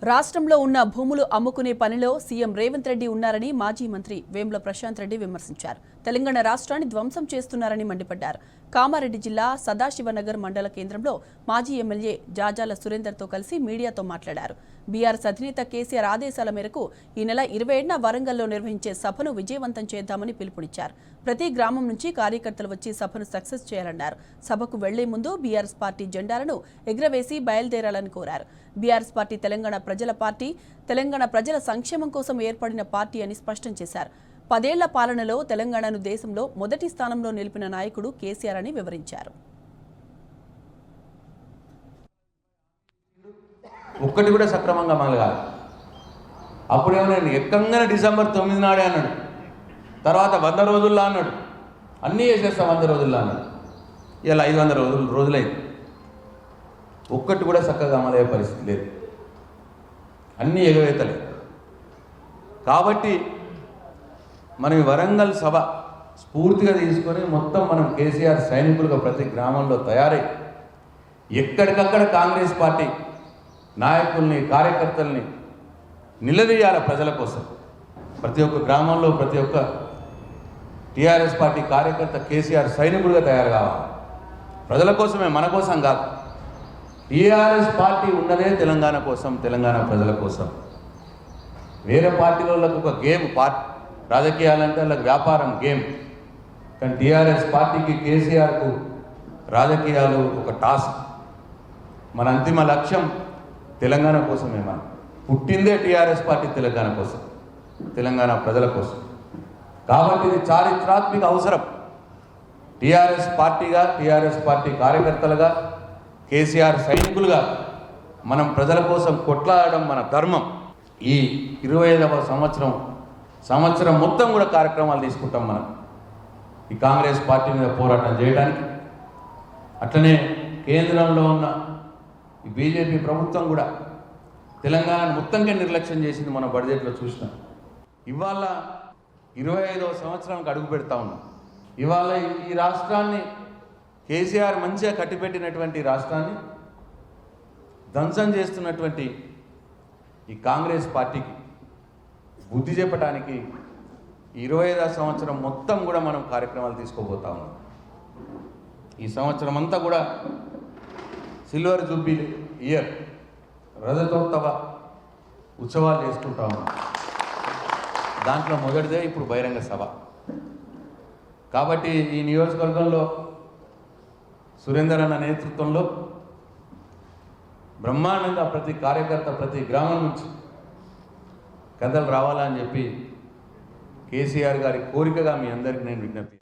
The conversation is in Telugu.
రాష్ట్రంలో ఉన్న భూములు అమ్ముకునే పనిలో సీఎం రేవంత్ రెడ్డి ఉన్నారని మాజీ మంత్రి వేముల ప్రశాంత్ రెడ్డి విమర్శించారు. తెలంగాణ రాష్ట్రాన్ని ధ్వంసం చేస్తున్నారని మండిపడ్డారు. కామారెడ్డి జిల్లా సదాశివనగర్ మండల కేంద్రంలో మాజీ ఎమ్మెల్యే జాజాల సురేందర్తో కలిసి మీడియాతో మాట్లాడారు. బీఆర్ఎస్ అధినేత కేసీఆర్ ఆదేశాల మేరకు ఈ నెల 27న వరంగల్లో నిర్వహించే సభను విజయవంతం చేద్దామని పిలుపునిచ్చారు. ప్రతి గ్రామం నుంచి కార్యకర్తలు వచ్చి సభను సక్సెస్ చేయాలన్నారు. సభకు వెళ్లే ముందు బీఆర్ఎస్ పార్టీ జెండాలను ఎగురవేసి బయలుదేరాలని కోరారు. బీఆర్ఎస్ పార్టీ తెలంగాణ ప్రజల పార్టీ, తెలంగాణ ప్రజల సంక్షేమం కోసం ఏర్పడిన పార్టీ అని స్పష్టం చేశారు. 10 ఏళ్ల పాలనలో తెలంగాణను దేశంలో మొదటి స్థానంలో నిలిపిన నాయకుడు కేసీఆర్ అని వివరించారు. ఒక్కటి కూడా సక్రమంగా మలగాలి. అప్పుడేమో నేను ఎక్కంగానే డిసెంబర్ 9 నాడే అన్నాడు, తర్వాత 100 రోజుల్లో అన్నాడు, అన్నీ చేసేస్తాం 100 రోజుల్లో అన్నాడు. ఇలా 500 రోజులైంది, ఒక్కటి కూడా చక్కగా అమలయ్యే పరిస్థితి లేదు, అన్నీ ఎగవేతలే. కాబట్టి మనం ఈ వరంగల్ సభ స్ఫూర్తిగా తీసుకొని మొత్తం మనం కేసీఆర్ సైనికులుగా ప్రతి గ్రామంలో తయారై ఎక్కడికక్కడ కాంగ్రెస్ పార్టీ నాయకుల్ని కార్యకర్తల్ని నిలదీయాల ప్రజల కోసం. ప్రతి ఒక్క గ్రామంలో ప్రతి ఒక్క టీఆర్ఎస్ పార్టీ కార్యకర్త కేసీఆర్ సైనికులుగా తయారు కావాలి. ప్రజల కోసమే, మన కోసం కాదు. టీఆర్ఎస్ పార్టీ ఉన్నదే తెలంగాణ కోసం, తెలంగాణ ప్రజల కోసం. వేరే పార్టీలకు ఒక గేమ్, రాజకీయాలంటే వాళ్ళకి వ్యాపారం, గేమ్. కానీ టీఆర్ఎస్ పార్టీకి, కేసీఆర్కు రాజకీయాలు ఒక టాస్క్. మన అంతిమ లక్ష్యం తెలంగాణ కోసమే. మనం పుట్టిందే టీఆర్ఎస్ పార్టీ తెలంగాణ కోసం, తెలంగాణ ప్రజల కోసం. కాబట్టి ఇది చారిత్రాత్మక అవసరం. టీఆర్ఎస్ పార్టీగా, టీఆర్ఎస్ పార్టీ కార్యకర్తలుగా, కేసీఆర్ సైనికులుగా మనం ప్రజల కోసం కొట్లాడడం మన ధర్మం. ఈ 25వ సంవత్సరం మొత్తం కూడా కార్యక్రమాలు తీసుకుంటాం మనం ఈ కాంగ్రెస్ పార్టీ మీద పోరాటం చేయడానికి. అట్లనే కేంద్రంలో ఉన్న ఈ బీజేపీ ప్రభుత్వం కూడా తెలంగాణను మొత్తంగా నిర్లక్ష్యం చేసింది. మన బడ్జెట్లో చూసినాం. ఇవాళ 25వ సంవత్సరానికి అడుగు పెడతా ఉన్నాం. ఇవాళ ఈ రాష్ట్రాన్ని కేసీఆర్ మంచిగా కట్టిపెట్టినటువంటి రాష్ట్రాన్ని ధ్వంసం చేస్తున్నటువంటి ఈ కాంగ్రెస్ పార్టీకి బుద్ధి చెప్పడానికి 25వ సంవత్సరం మొత్తం కూడా మనం కార్యక్రమాలు తీసుకోబోతా ఉన్నాం. ఈ సంవత్సరం అంతా కూడా సిల్వర్ జూబ్లీ ఇయర్, రజతోత్సవ ఉత్సవాలు చేసుకుంటా ఉన్నాం. దాంట్లో మొదటిదే ఇప్పుడు బహిరంగ సభ. కాబట్టి ఈ నియోజకవర్గంలో సురేందర్ అన్న నేతృత్వంలో బ్రహ్మాండంగా ప్రతి కార్యకర్త ప్రతి గ్రామం నుంచి కథలు రావాలని చెప్పి కేసీఆర్ గారి కోరికగా మీ అందరికీ నేను విజ్ఞప్తి